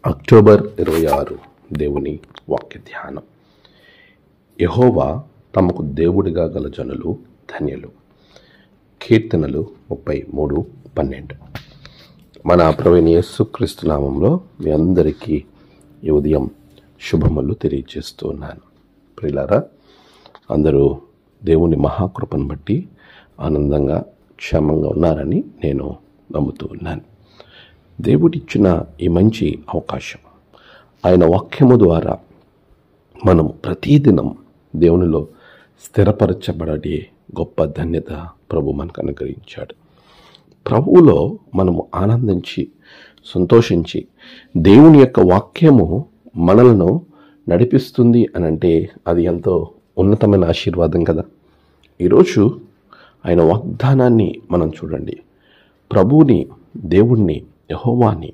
October 26 దేవుని వాక్య ధ్యానం. యెహోవా తమకు దేవుడిగా గల జనులు ధన్యులు. కీర్తనలు 33:12. మన ప్రభువైన యేసుక్రీస్తు నామంలో మీ అందరికీ ఈ ఉదయం శుభములు తెలియజేస్తూ ఉన్నాను. ప్రియులారా, అందరూ దేవుని మహాకృపను బట్టి ఆనందంగా క్షేమంగా ఉన్నారని నేను నమ్ముతూ ఉన్నాను. దేవుడిచ్చిన ఈ మంచి అవకాశం, ఆయన వాక్యము ద్వారా మనం ప్రతిదినం దేవునిలో స్థిరపరచబడే గొప్ప ధన్యత ప్రభు మనకు అనుగ్రహించాడు. ప్రభువులో మనము ఆనందించి సంతోషించి దేవుని యొక్క వాక్యము మనలను నడిపిస్తుంది అని అంటే అది ఎంతో ఉన్నతమైన ఆశీర్వాదం కదా. ఈరోజు ఆయన వాగ్దానాన్ని మనం చూడండి. ప్రభువుని, దేవుణ్ణి, యెహోవాని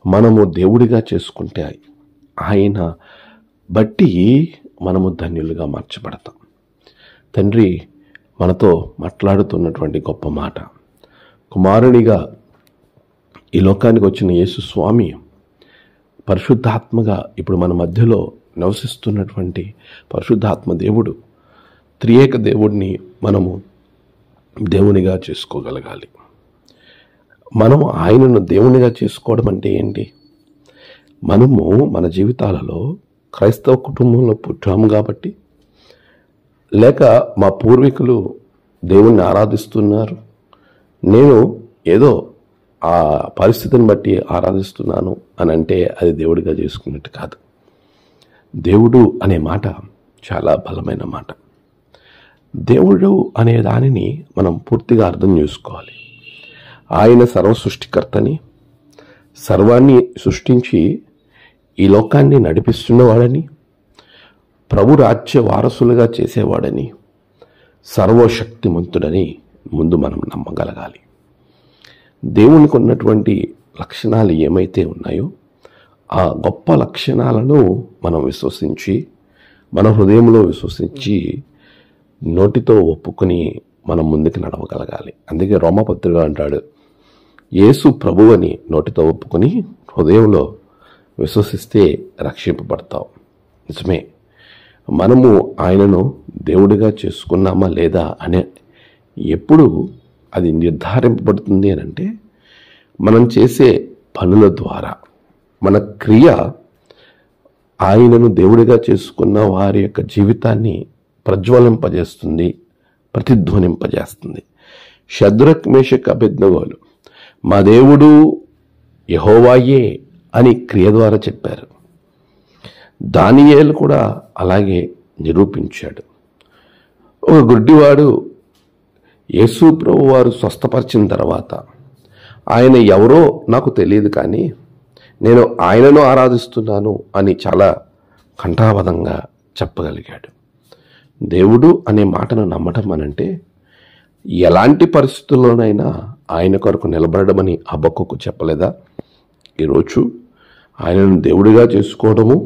మనము దేవుడిగా చేసుకుంటే ఆయన బట్టి మనము ధన్యులుగా మార్చబడతాం. తండ్రి మనతో మాట్లాడుతున్నటువంటి గొప్ప మాట, కుమారునిగా ఈ లోకానికి వచ్చిన యేసు స్వామి పరిశుద్ధాత్మగా ఇప్పుడు మన మధ్యలో నివసిస్తున్నటువంటి పరిశుద్ధాత్మ దేవుడు, త్రియేక దేవుడిని మనము దేవునిగా చేసుకోగలగాలి. మనము ఆయనను దేవునిగా చేసుకోవడం అంటే ఏంటి? మనము మన జీవితాలలో క్రైస్తవ కుటుంబంలో పుట్టాము కాబట్టి, లేక మా పూర్వీకులు దేవుణ్ణి ఆరాధిస్తున్నారు, నేను ఏదో ఆ పరిస్థితిని బట్టి ఆరాధిస్తున్నాను అని అంటే అది దేవుడిగా చేసుకున్నట్టు కాదు. దేవుడు అనే మాట చాలా బలమైన మాట. దేవుడు అనే దానిని మనం పూర్తిగా అర్థం చేసుకోవాలి. ఆయన సర్వ సృష్టికర్తని, సర్వాన్ని సృష్టించి ఈ లోకాన్ని నడిపిస్తున్నవాడని, ప్రభు రాజ్య వారసులుగా చేసేవాడని, సర్వశక్తిమంతుడని ముందు మనం నమ్మగలగాలి. దేవునికి ఉన్నటువంటి లక్షణాలు ఏమైతే ఉన్నాయో ఆ గొప్ప లక్షణాలను మనం విశ్వసించి, మన హృదయంలో విశ్వసించి, నోటితో ఒప్పుకొని మనం ముందుకు నడవగలగాలి. అందుకే రోమపత్రిక అంటాడు, యేసు ప్రభువని నోటితో ఒప్పుకొని హృదయంలో విశ్వసిస్తే రక్షింపబడతావు. నిజమే, మనము ఆయనను దేవుడిగా చేసుకున్నామా లేదా అనే ఎప్పుడు అది నిర్ధారింపబడుతుంది అని అంటే మనం చేసే పనుల ద్వారా మన క్రియ ఆయనను దేవుడిగా చేసుకున్న వారి యొక్క జీవితాన్ని ప్రజ్వలింపజేస్తుంది, ప్రతిధ్వనింపజేస్తుంది. షద్రక్, మేషక్, అబేద్నెగోలు మా దేవుడు యెహోవాయే అని క్రియ ద్వారా చెప్పారు. దానియేలు కూడా అలాగే నిరూపించాడు. ఒక గుడ్డివాడు యేసు ప్రభు వారు స్వస్థపరిచిన తర్వాత ఆయన ఎవరో నాకు తెలియదు కానీ నేను ఆయనను ఆరాధిస్తున్నాను అని చాలా కంఠాబద్ధంగా చెప్పగలిగాడు. దేవుడు అనే మాటను నమ్మటం అనంటే ఎలాంటి పరిస్థితుల్లోనైనా ఆయన కొరకు నిలబడమని హబక్కూకు చెప్పలేదా? ఈరోజు ఆయనను దేవుడిగా చేసుకోవడము,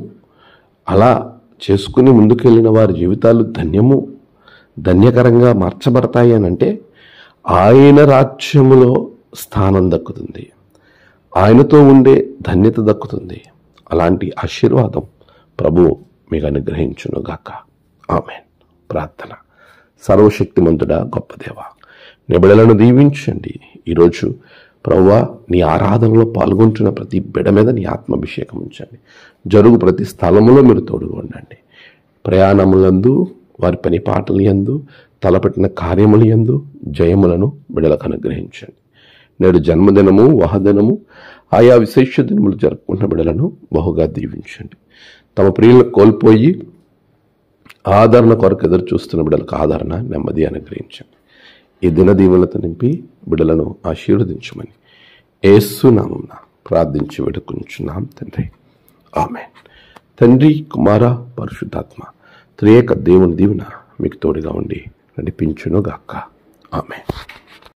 అలా చేసుకుని ముందుకెళ్ళిన వారి జీవితాలు ధన్యకరంగా మార్చబడతాయి అని అంటే ఆయన రాజ్యములో స్థానం దక్కుతుంది, ఆయనతో ఉండే ధన్యత దక్కుతుంది. అలాంటి ఆశీర్వాదం ప్రభు మీకు అనుగ్రహించునుగాక. ఆమేన్. ప్రార్థన. సర్వశక్తిమంతుడా, గొప్ప దేవా, నీ బిడ్డలను దీవించండి. ఈరోజు ప్రభువా, నీ ఆరాధనలో పాల్గొంటున్న ప్రతి బిడ్డ మీద నీ ఆత్మాభిషేకం ఉంచండి. జరుగు ప్రతి స్థలములో మీరు తోడుగా ఉండండి. ప్రయాణములందు, వారి పని పాటల యందు, తలపెట్టిన కార్యముల యందు జయములను బిడ్డలకు అనుగ్రహించండి. నేడు జన్మదినము, వహదినము, ఆయా విశేష దినములు జరుపుకుంటున్న బిడ్డలను బహుగా దీవించండి. తమ ప్రియులను కోల్పోయి ఆదరణ కొరకు ఎదురు చూస్తున్న బిడ్డలకు ఆదరణ, నెమ్మది అనుగ్రహించండి. ఈ దిన దీవెనలతో నింపి బిడ్డలను ఆశీర్వదించమని యేసు నామమున ప్రార్థించి వేడుకొనుచున్నాం తండ్రి. ఆమేన్. తండ్రి, కుమార, పరిశుద్ధాత్మ త్రియేక దేవుని దీవెన మీకు తోడుగా ఉండి నడిపించునుగాక. ఆమేన్.